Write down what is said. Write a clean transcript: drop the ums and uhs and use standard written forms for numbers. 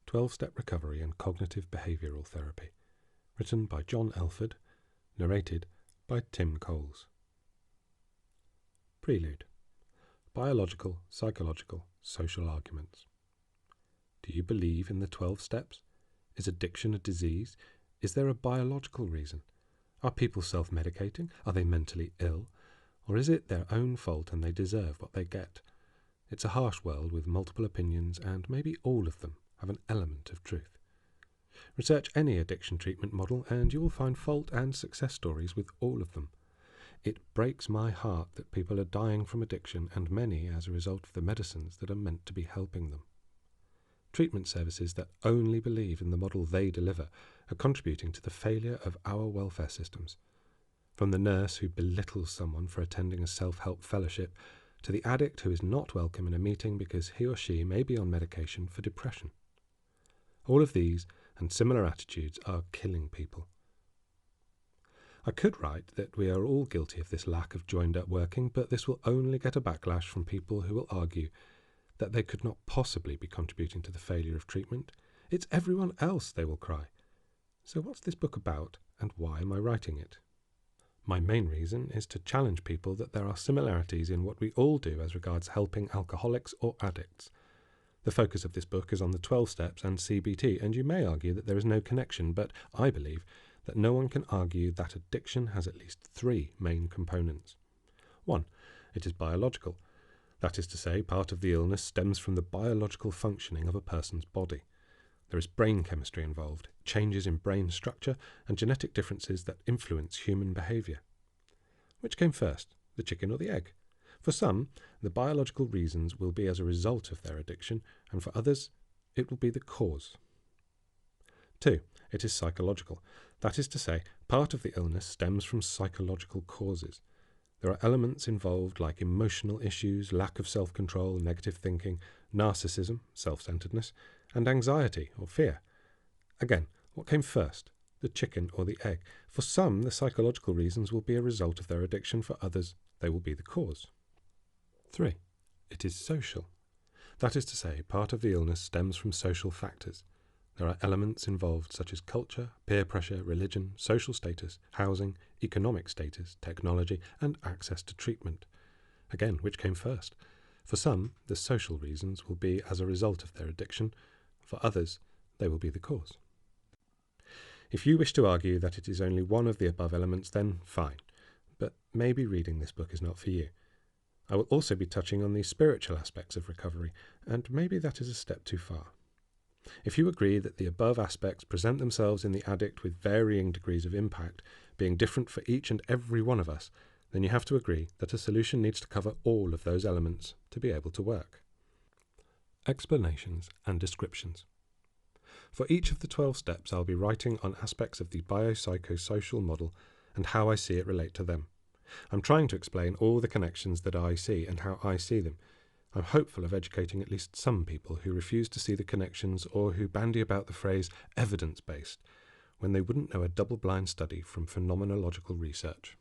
12-Step Recovery and Cognitive Behavioural Therapy, written by John Elford, narrated by Tim Coles. Prelude. Biological, psychological, social arguments. Do you believe in the 12 steps? Is addiction a disease? Is there a biological reason? Are people self-medicating? Are they mentally ill? Or is it their own fault and they deserve what they get? It's a harsh world with multiple opinions, and maybe all of them have an element of truth. Research any addiction treatment model and you will find fault and success stories with all of them. It breaks my heart that people are dying from addiction, and many as a result of the medicines that are meant to be helping them. Treatment services that only believe in the model they deliver are contributing to the failure of our welfare systems. From the nurse who belittles someone for attending a self-help fellowship, to the addict who is not welcome in a meeting because he or she may be on medication for depression. All of these and similar attitudes are killing people. I could write that we are all guilty of this lack of joined-up working, but this will only get a backlash from people who will argue that they could not possibly be contributing to the failure of treatment. It's everyone else, they will cry. So what's this book about, and why am I writing it? My main reason is to challenge people that there are similarities in what we all do as regards helping alcoholics or addicts. The focus of this book is on the 12 steps and CBT, and you may argue that there is no connection, but I believe that no one can argue that addiction has at least 3 main components. 1. It is biological. That is to say, part of the illness stems from the biological functioning of a person's body. There is brain chemistry involved, changes in brain structure, and genetic differences that influence human behaviour. Which came first, the chicken or the egg? For some, the biological reasons will be as a result of their addiction, and for others, it will be the cause. 2. It is psychological. That is to say, part of the illness stems from psychological causes. There are elements involved like emotional issues, lack of self-control, negative thinking, narcissism, self-centeredness, and anxiety or fear. Again, what came first, the chicken or the egg? For some, the psychological reasons will be a result of their addiction. For others, they will be the cause. 3. It is social. That is to say, part of the illness stems from social factors. There are elements involved such as culture, peer pressure, religion, social status, housing, economic status, technology, and access to treatment. Again, which came first? For some, the social reasons will be as a result of their addiction. For others, they will be the cause. If you wish to argue that it is only one of the above elements, then fine. But maybe reading this book is not for you. I will also be touching on the spiritual aspects of recovery, and maybe that is a step too far. If you agree that the above aspects present themselves in the addict with varying degrees of impact, being different for each and every one of us, then you have to agree that a solution needs to cover all of those elements to be able to work. Explanations and descriptions. For each of the 12 steps, I'll be writing on aspects of the biopsychosocial model and how I see it relate to them. I'm trying to explain all the connections that I see and how I see them. I'm hopeful of educating at least some people who refuse to see the connections or who bandy about the phrase evidence-based when they wouldn't know a double-blind study from phenomenological research.